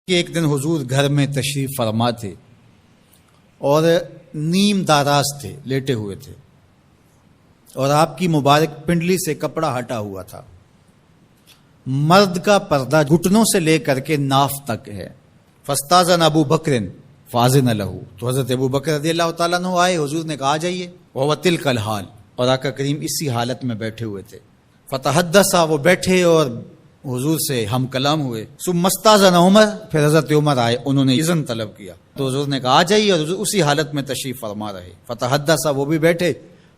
کہ ایک دن حضور گھر میں تشریف فرما تھے اور نیم داراز تھے، لیٹے ہوئے تھے، اور آپ کی مبارک پنڈلی سے کپڑا ہٹا ہوا تھا۔ مرد کا پردہ گھٹنوں سے لے کر کے ناف تک ہے۔ فاستاذن ابو بکر فاذن لہ، تو حضرت ابو بکر رضی اللہ تعالیٰ عنہ آئے، حضور نے کہا آ جائیے۔ وہو تلک الحال، اور آقا کریم اسی حالت میں بیٹھے ہوئے تھے۔ فتحدث، وہ بیٹھے اور حضور سے ہم کلام ہوئے۔ ثم استاذن عمر، پھر حضرت عمر آئے، انہوں نے اذن طلب کیا تو حضور نے کہا آ جائیے، اور حضور اسی حالت میں تشریف فرما رہے۔ فتحدث، وہ بھی بیٹھے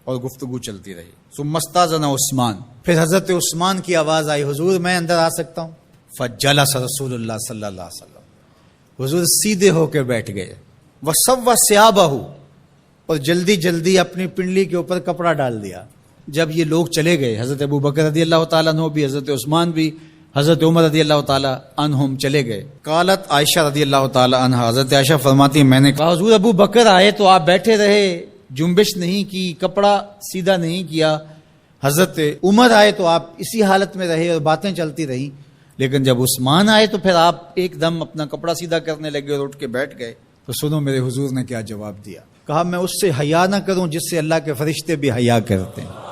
اور گفتگو چلتی رہی۔ ثم استاذن عثمان، پھر حضرت عثمان کی آواز آئی، حضور میں اندر آ سکتا ہوں؟ فجلس رسول اللہ صلی اللہ علیہ وسلم، حضور سیدھے ہو کے بیٹھ گئے۔ وسوى ثيابه، اور جلدی جلدی اپنی پنڈلی کے اوپر کپڑا ڈال دیا۔ جب یہ لوگ چلے گئے، حضرت ابو بکر رضی اللہ تعالیٰ عنہ بھی، حضرت عثمان بھی، حضرت عمر رضی اللہ تعالیٰ عنہم چلے گئے۔ قالت عائشہ رضی اللہ تعالیٰ عنہ، حضرت عائشہ فرماتی ہیں میں نے کہا حضور ابو بکر آئے تو آپ بیٹھے رہے، جنبش نہیں کی، کپڑا سیدھا نہیں کیا۔ حضرت عمر آئے تو آپ اسی حالت میں رہے اور باتیں چلتی رہیں، لیکن جب عثمان آئے تو پھر آپ ایک دم اپنا کپڑا سیدھا کرنے لگے اور اٹھ کے بیٹھ گئے۔ تو سنو میرے حضور نے کیا جواب دیا۔ کہا میں اس سے حیا نہ کروں جس سے اللہ کے فرشتے بھی حیا کرتے ہیں۔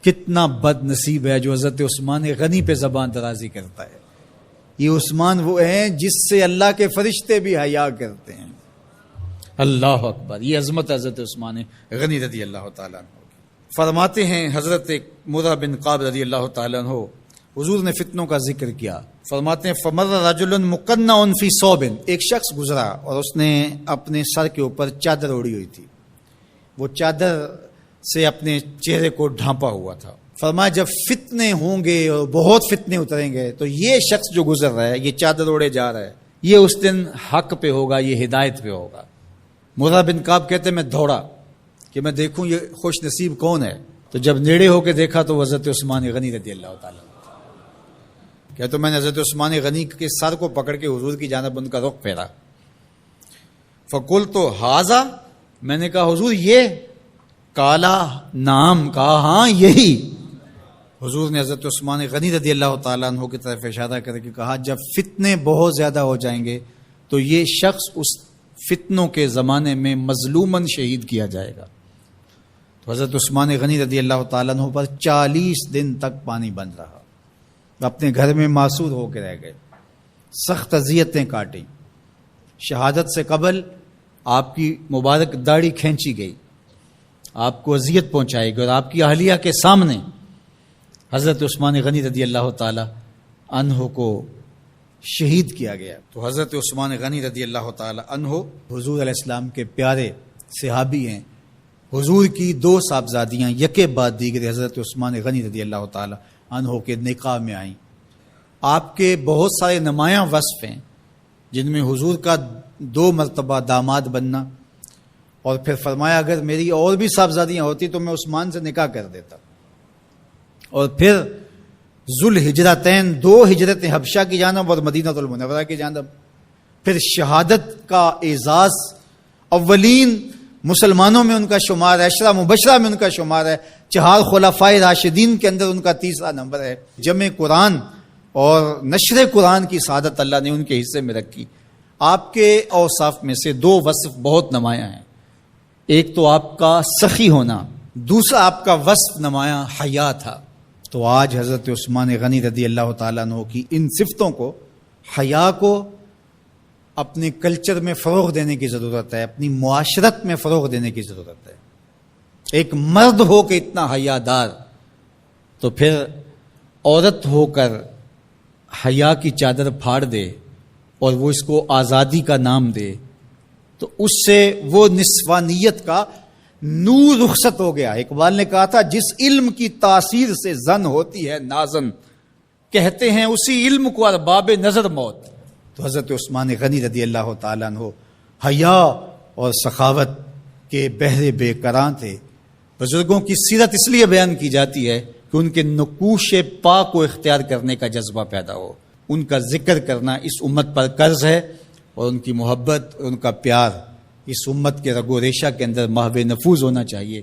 کتنا بد نصیب ہے جو حضرت عثمان غنی پہ زبان درازی کرتا ہے۔ یہ عثمان وہ ہیں جس سے اللہ کے فرشتے بھی حیا کرتے ہیں۔ اللہ اکبر، یہ عظمت حضرت عثمان غنی رضی اللہ تعالیٰ عنہ۔ فرماتے ہیں حضرت مرہ بن قاب رضی اللہ تعالیٰ عنہ، حضور نے فتنوں کا ذکر کیا، فرماتے ہیں فمر رجل مقنع فی ثوب، ایک شخص گزرا اور اس نے اپنے سر کے اوپر چادر اوڑی ہوئی تھی، وہ چادر سے اپنے چہرے کو ڈھانپا ہوا تھا۔ فرمایا جب فتنے ہوں گے اور بہت فتنے اتریں گے تو یہ شخص جو گزر رہا ہے، یہ چادر اوڑے جا رہا ہے، یہ اس دن حق پہ ہوگا، یہ ہدایت پہ ہوگا۔ مرہ بن قاب کہتے میں دوڑا کہ میں دیکھوں یہ خوش نصیب کون ہے، تو جب نیڑے ہو کے دیکھا تو حضرت عثمان غنی رضی اللہ تعالیٰ، کیا تو میں نے حضرت عثمان غنی کے سر کو پکڑ کے حضور کی جانب ان کا رخ پھیرا۔ فقلت ھذا، میں نے کہا حضور یہ؟ کالا نام، کہا ہاں یہی۔ حضور نے حضرت عثمان غنی رضی اللہ تعالیٰ عنہ کی طرف اشارہ کر کے کہا جب فتنے بہت زیادہ ہو جائیں گے تو یہ شخص اس فتنوں کے زمانے میں مظلوماً شہید کیا جائے گا۔ تو حضرت عثمان غنی رضی اللہ تعالیٰ عنہ پر 40 دن تک پانی بن رہا، اپنے گھر میں معصور ہو کے رہ گئے، سخت اذیتیں کاٹیں۔ شہادت سے قبل آپ کی مبارک داڑھی کھینچی گئی، آپ کو اذیت پہنچائی گئی، اور آپ کی اہلیہ کے سامنے حضرت عثمان غنی رضی اللہ تعالی عنہ کو شہید کیا گیا۔ تو حضرت عثمان غنی رضی اللہ تعالی عنہ حضور علیہ السلام کے پیارے صحابی ہیں۔ حضور کی 2 صاحبزادیاں یکے بعد دیگر حضرت عثمان غنی رضی اللہ تعالی عنہ کے نکاح میں آئیں۔ آپ کے بہت سارے نمایاں وصف ہیں جن میں حضور کا 2 مرتبہ داماد بننا، اور پھر فرمایا اگر میری اور بھی صاحبزادیاں ہوتی تو میں عثمان سے نکاح کر دیتا، اور پھر ذوالہجرتین 2 ہجرتیں، حبشہ کی جانب اور مدینہ المنورہ کی جانب، پھر شہادت کا اعزاز، اولین مسلمانوں میں ان کا شمار ہے، 10 مبشرہ میں ان کا شمار ہے، 4 خلفائے راشدین کے اندر ان کا 3را نمبر ہے۔ جمع قرآن اور نشر قرآن کی سعادت اللہ نے ان کے حصے میں رکھی۔ آپ کے اوصاف میں سے 2 وصف بہت نمایاں ہیں، ایک تو آپ کا سخی ہونا، دوسرا آپ کا وصف نمایاں حیا تھا۔ تو آج حضرت عثمان غنی رضی اللہ تعالیٰ عنہ کی ان صفتوں کو، حیا کو اپنے کلچر میں فروغ دینے کی ضرورت ہے، اپنی معاشرت میں فروغ دینے کی ضرورت ہے۔ ایک مرد ہو کے اتنا حیا دار، تو پھر عورت ہو کر حیا کی چادر پھاڑ دے اور وہ اس کو آزادی کا نام دے، تو اس سے وہ نسوانیت کا نور رخصت ہو گیا۔ اقبال نے کہا تھا جس علم کی تاثیر سے زن ہوتی ہے نازن، کہتے ہیں اسی علم کو ارباب نظر موت۔ تو حضرت عثمان غنی رضی اللہ تعالیٰ عنہ حیا اور سخاوت کے بہرے بے کراں تھے۔ بزرگوں کی سیرت اس لیے بیان کی جاتی ہے کہ ان کے نقوش پا کو اختیار کرنے کا جذبہ پیدا ہو۔ ان کا ذکر کرنا اس امت پر قرض ہے، اور ان کی محبت، ان کا پیار اس امت کے رگ و ریشہ کے اندر محو نفوذ ہونا چاہیے۔